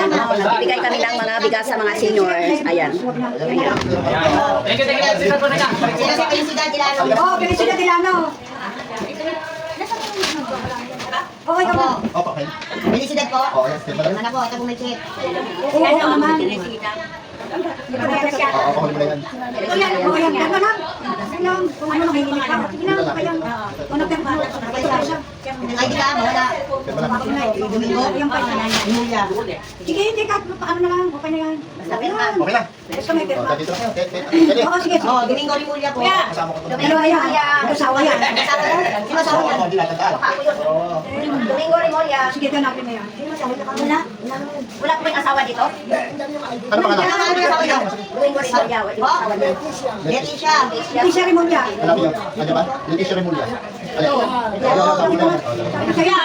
Bibigay kami ng mga bigas sa mga seniors. Ayan. Thank you. Felicidad Dilano. Oh, Felicidad Dilano. Okay ka ba? Opo, okay. Felicidad po. Oo, yes. Ano po, ito po may check. Oo naman. Oo, kukunin mo na yan. Ito yan, oo yan. Ganun lang. Sige lang, kung ano nang hinginig ka. Sige lang, kayang, ano ka ba? Ay, di ka, wala. Domingo, yung pa yan. Sige, hindi ka, paano na lang, okay na yan. Sabi na. Okay na. Basta may Oh, perma. dito lang kayo. Dali. Oo, sige. Oh, Domingo Rimulya po. Kasama ko to. Pero ayan, asawa yan. Kasama mo? Sino asawa Oo, niya? hindi natandaan. Oo. Domingo Remolia. Sige, ganapin na yan. Wala. Wala ko ba yung asawa dito? Ano pa ka na? Ano yung asawa niya? Domingo Remolia. Wala yung asawa niya. Leticia. Hindi siya rin mo niya. Alam niyo, ano ba? Hindi siya Remulya. Kaya,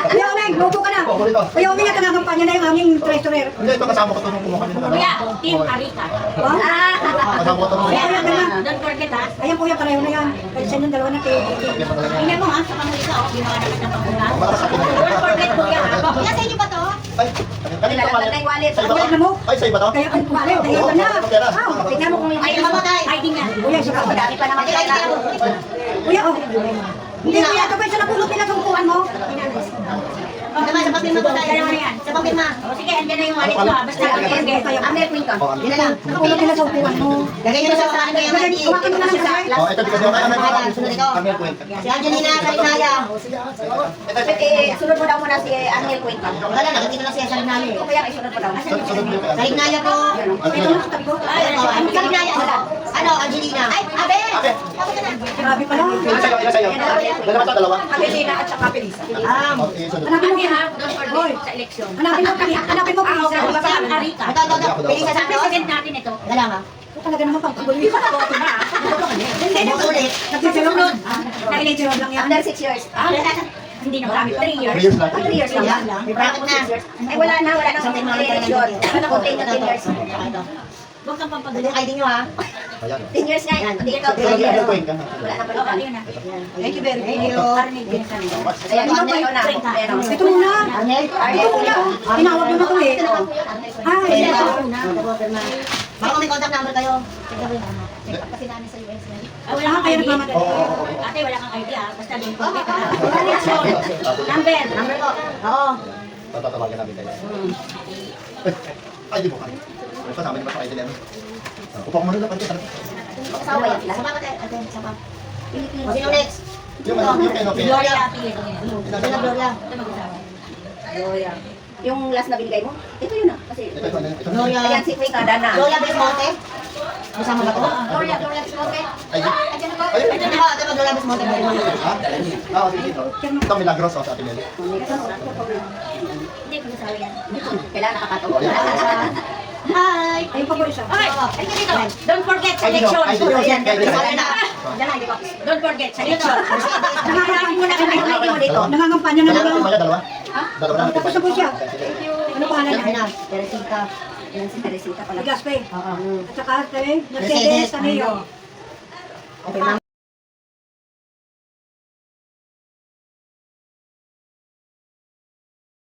Kuya Omeng, luto ka na. Kuya Omeng, yung tagagampanya na yung aming treasurer. Hindi, ito kasama ko ito nung kumuha kanina. Kuya, Team Arita. Kasama ko ito nung Kuya, ayan na. Don't forget ha. Ayan kuya, pareho na yan. Kasi sa inyong dalawa na kayo. Tingnan mo ha, sa pamulisa o, ginawa naman ng pamula. Para sa akin. Don't forget kuya ha. Kuya, sa inyo ba to? Ay, kanina pa Nilalagyan na yung wallet. Sa iba Kuya, to? alam mo? Ay, sa iba to? Kaya ang kumali, kaya ka na. Tingnan mo kung may Ay, mamatay. ID nga. Kuya, isa ka. Madami pa naman Ay, ay, kailangan. Kuya, oh. Hindi kuya, ito ba isa na pulot nila sumpuan mo? Naman, sa pagpirma po tayo. Dalawa na yan. Sa pagpirma. O sige, andyan na yung wallet ko ha. Basta don't forget. Amel Quinton. Yun na lang. Pulot nila sumpuan mo. Lagay nyo na sa unahan ko yung ID. Kumakin mo na siya sa Oh, ito kasi ako Amel Cuenca. Si Angelina Salinaya. Sunod mo daw muna si Amel Quinton. Wala na, dito na siya sa Salinaya. Ito kaya isunod mo daw. Sunod mo yung Salinaya po. Ito na sa tabi ko. Ay, ito. Salinaya. Ano, Angelina. Ay, Abe. Abe. Grabe pala. Ilan sa'yo? Dalawa to, dalawa? Amelina at saka Felisa. Okay, sunod. Hanapin mo Hindi ha. ha, don't forget sa election. Hanapin mo pili. Hanapin mo pili. Team Arita. Ito. Pili sa Sa Santos. president natin ito. Dala nga. Talaga naman pang kagulo. Hindi naman. Ulit. Nagsisilunod. Nag-election lang yan. After 6 years. Hindi na marami. 3 years. 3 years lang. 3 years lang yan. Bakit na? Ay wala na election. Ano ko 10 years. Huwag kang Ito pampagulo. yung ID nyo ha. Ayan. 10 years nga yan. Hindi ikaw 10 Amel years. Cuenca. Wala na Oo, pala. ayun na. Thank you very much. Parinig din sa nila. Ayan, Amel na. Meron. Ito muna. Anel? Ito muna. Tinawag mo na ko eh. Ay, ito. Baka may contact number kayo. Kasi namin sa US na. Wala kang Kayo ID. nagmamadali. Ate, wala kang ID ha. Basta don't forget ha. Election. Number. Number po. Oo. Tatatawagan namin kayo. Ay, di mo kami. Kasama niyo ba sa kayo din? Upo ko muna pati. Asawa yan sila. Sama ka tayo. Ate, sama. O, sino next? Yung ano, yung okay. Gloria Appeal. Sino Gloria? Ito mag-usawa. Gloria. Yung last na binigay mo? Ito yun ah. Kasi Ito. Gloria. ayan si Queen Dana. Gloria Bismonte? Kasama ba to? Gloria Bismonte. Ay, ay, Ito na ba? Ito ba Gloria Bismonte? ha? Ah, sige ito. Ito, Milagros o sa atin yan. Hindi mag-usawa yan. Kailangan nakakatawa. Hi! Ayun pa po isa. Okay, halika dito. Don't forget sa election. Ayan, ayan na. Diyan na, hindi ko. Don't forget sa election. Nangangampanya muna kami. ID mo dito. Nangangampanya na Kaya naman. kaya dalawa? Dalawa na. Tapos na po siya. Ano pangalan Ano niya? na? Teresita. Yan si Teresita pala. Gaspe. Oo. At saka kami, Mercedes Taneo. Okay, ma'am.